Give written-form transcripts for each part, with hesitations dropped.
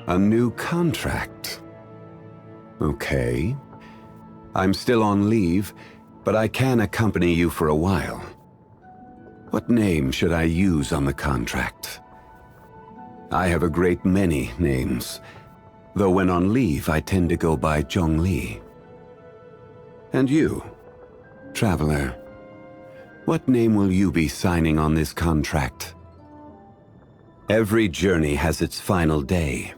A new contract. Okay. I'm still on leave, but I can accompany you for a while. What name should I use on the contract? I have a great many names, though when on leave I tend to go by Zhongli. And you, traveler, what name will you be signing on this contract? Every journey has its final day.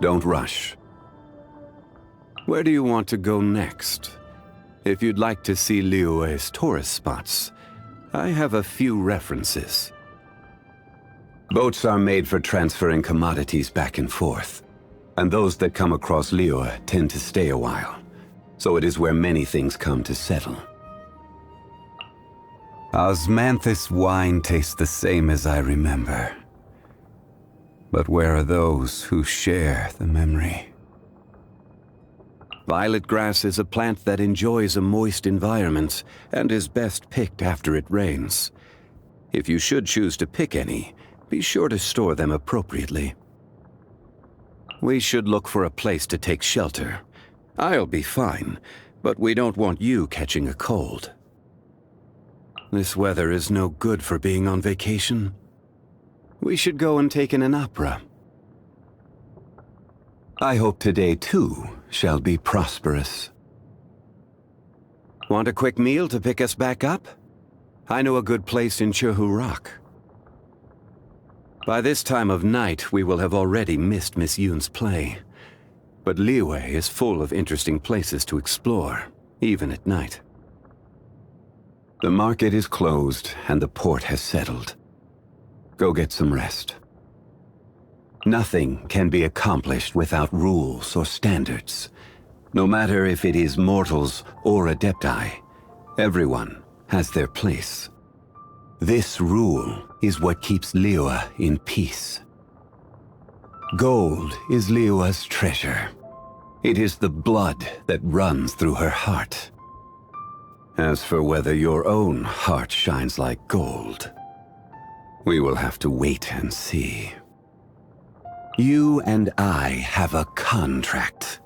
Don't rush. Where do you want to go next? If you'd like to see Liyue's tourist spots, I have a few references. Boats are made for transferring commodities back and forth, and those that come across Liyue tend to stay a while, so it is where many things come to settle. Osmanthus wine tastes the same as I remember. But where are those who share the memory? Violet grass is a plant that enjoys a moist environment and is best picked after it rains. If you should choose to pick any, be sure to store them appropriately. We should look for a place to take shelter. I'll be fine, but we don't want you catching a cold. This weather is no good for being on vacation. We should go and take in an opera. I hope today, too, shall be prosperous. Want a quick meal to pick us back up? I know a good place in Chehu Rock. By this time of night, we will have already missed Miss Yoon's play. But Liyue is full of interesting places to explore, even at night. The market is closed, and the port has settled. Go get some rest. Nothing can be accomplished without rules or standards. No matter if it is mortals or adepti, everyone has their place. This rule is what keeps Liyue in peace. Gold is Liyue's treasure. It is the blood that runs through her heart. As for whether your own heart shines like gold, we will have to wait and see. You and I have a contract.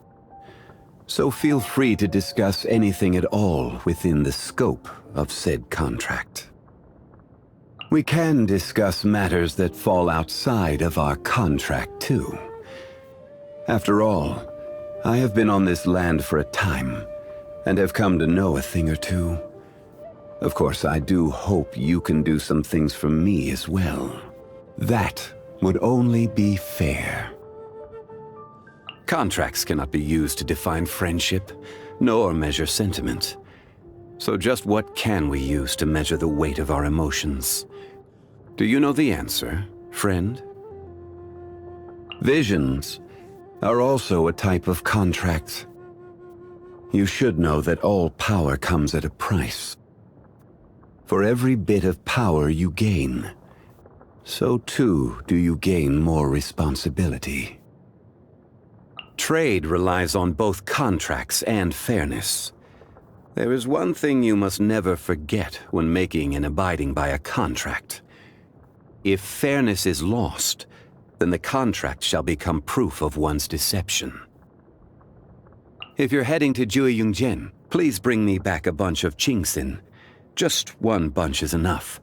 So feel free to discuss anything at all within the scope of said contract. We can discuss matters that fall outside of our contract, too. After all, I have been on this land for a time, and have come to know a thing or two. Of course, I do hope you can do some things for me as well. That would only be fair. Contracts cannot be used to define friendship, nor measure sentiment. So just what can we use to measure the weight of our emotions? Do you know the answer, friend? Visions are also a type of contract. You should know that all power comes at a price. For every bit of power you gain, so too do you gain more responsibility. Trade relies on both contracts and fairness. There is one thing you must never forget when making and abiding by a contract. If fairness is lost, then the contract shall become proof of one's deception. If you're heading to Jueyungjian, please bring me back a bunch of Qingxin. Just one bunch is enough.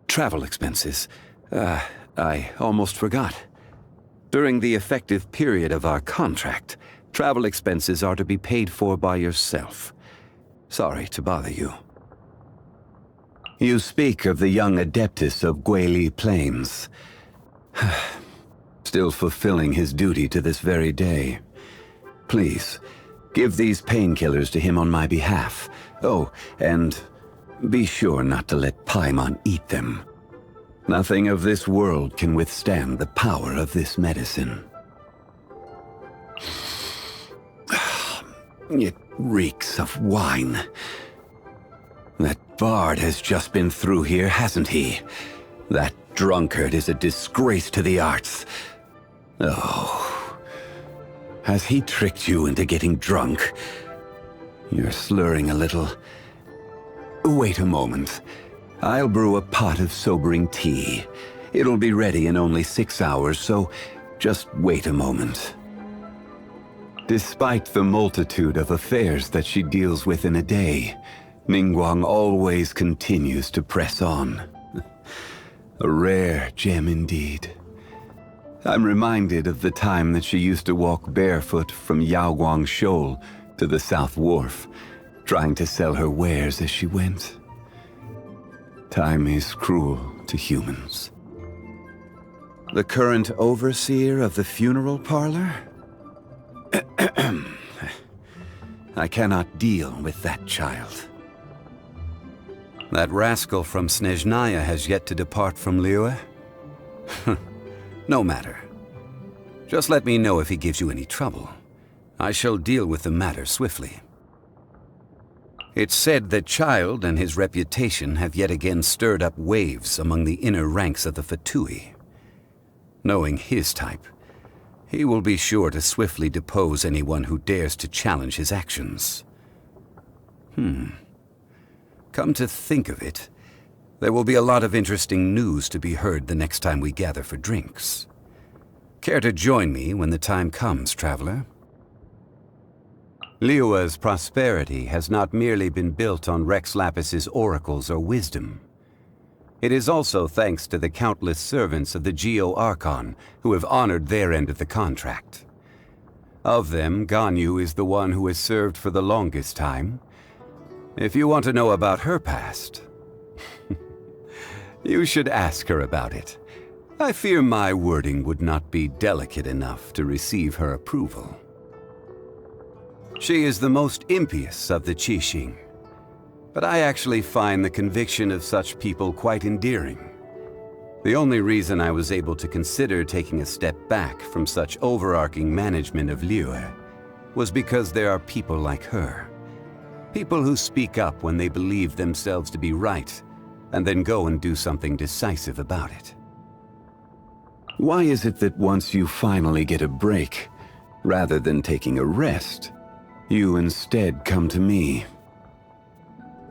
Travel expenses. I almost forgot. During the effective period of our contract, travel expenses are to be paid for by yourself. Sorry to bother you. You speak of the young adeptus of Guili Plains. Still fulfilling his duty to this very day. Please, give these painkillers to him on my behalf. Oh, and be sure not to let Paimon eat them. Nothing of this world can withstand the power of this medicine. It reeks of wine. That bard has just been through here, hasn't he? That drunkard is a disgrace to the arts. Oh, has he tricked you into getting drunk? You're slurring a little. Wait a moment. I'll brew a pot of sobering tea. It'll be ready in only 6 hours, so Just wait a moment. Despite the multitude of affairs that she deals with in a day, Ningguang always continues to press on. A rare gem indeed. I'm reminded of the time that she used to walk barefoot from Yaoguang Shoal to the South Wharf, trying to sell her wares as she went. Time is cruel to humans. The current overseer of the funeral parlor? I cannot deal with that child. That rascal from Snezhnaya has yet to depart from Liyue? No matter. Just let me know if he gives you any trouble. I shall deal with the matter swiftly. It's said that Child and his reputation have yet again stirred up waves among the inner ranks of the Fatui. Knowing his type, he will be sure to swiftly depose anyone who dares to challenge his actions. Come to think of it, there will be a lot of interesting news to be heard the next time we gather for drinks. Care to join me when the time comes, traveler? Liyue's prosperity has not merely been built on Rex Lapis's oracles or wisdom. It is also thanks to the countless servants of the Geo-Archon who have honored their end of the contract. Of them, Ganyu is the one who has served for the longest time. If you want to know about her past, you should ask her about it. I fear my wording would not be delicate enough to receive her approval. She is the most impious of the Qixing, but I actually find the conviction of such people quite endearing. The only reason I was able to consider taking a step back from such overarching management of Liyue was because there are people like her. People who speak up when they believe themselves to be right, and then go and do something decisive about it. Why is it that once you finally get a break, rather than taking a rest, you instead come to me?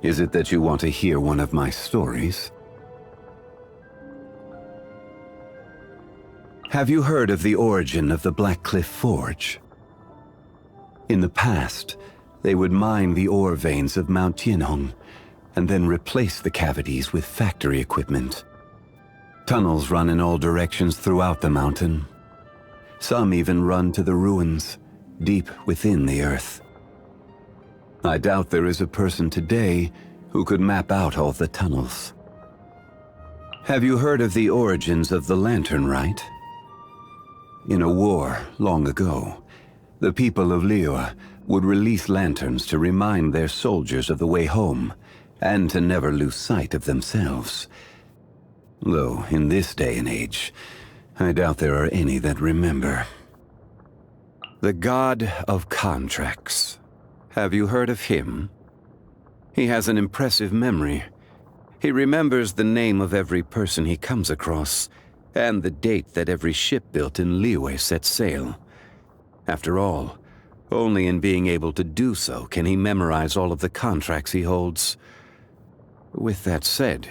Is it that you want to hear one of my stories? Have you heard of the origin of the Blackcliff Forge? In the past, they would mine the ore veins of Mount Tianhong, and then replace the cavities with factory equipment. Tunnels run in all directions throughout the mountain. Some even run to the ruins, deep within the earth. I doubt there is a person today who could map out all the tunnels. Have you heard of the origins of the Lantern Rite? In a war long ago, the people of Liyue would release lanterns to remind their soldiers of the way home, and to never lose sight of themselves. Though, in this day and age, I doubt there are any that remember. The God of Contracts. Have you heard of him? He has an impressive memory. He remembers the name of every person he comes across, and the date that every ship built in Liyue set sail. After all, only in being able to do so can he memorize all of the contracts he holds. With that said,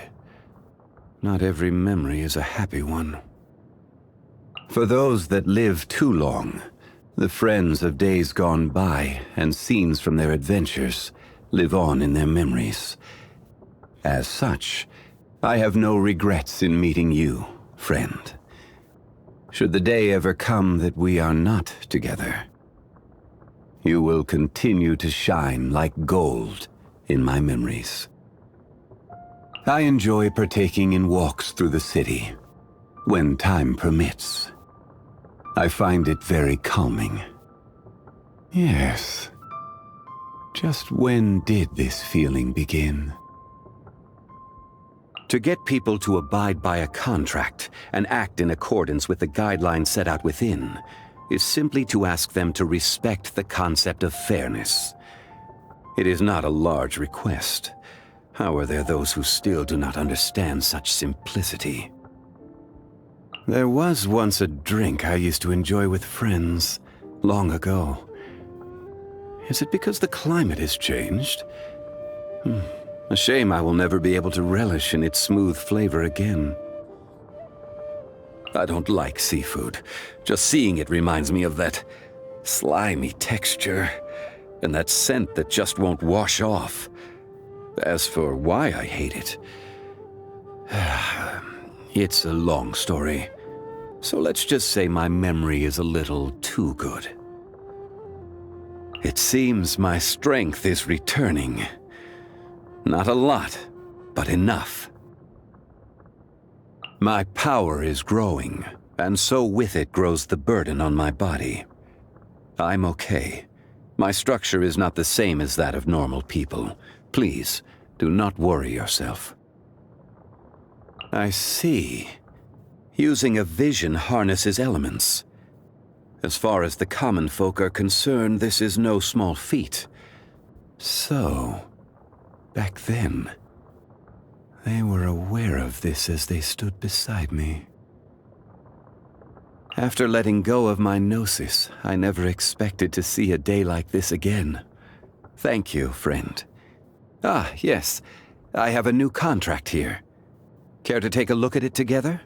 not every memory is a happy one. For those that live too long, the friends of days gone by and scenes from their adventures live on in their memories. As such, I have no regrets in meeting you, friend. Should the day ever come that we are not together, you will continue to shine like gold in my memories. I enjoy partaking in walks through the city, when time permits. I find it very calming. Yes. Just when did this feeling begin? To get people to abide by a contract and act in accordance with the guidelines set out within is simply to ask them to respect the concept of fairness. It is not a large request. How are there those who still do not understand such simplicity? There was once a drink I used to enjoy with friends, long ago. Is it because the climate has changed? A shame I will never be able to relish in its smooth flavor again. I don't like seafood. Just seeing it reminds me of that slimy texture and that scent that just won't wash off. As for why I hate it, it's a long story. So let's just say my memory is a little too good. It seems my strength is returning. Not a lot, but enough. My power is growing, and so with it grows the burden on my body. I'm okay. My structure is not the same as that of normal people. Please, do not worry yourself. I see. Using a vision harnesses elements. As far as the common folk are concerned, this is no small feat. So, back then, they were aware of this as they stood beside me. After letting go of my gnosis, I never expected to see a day like this again. Thank you, friend. Ah, yes. I have a new contract here. Care to take a look at it together?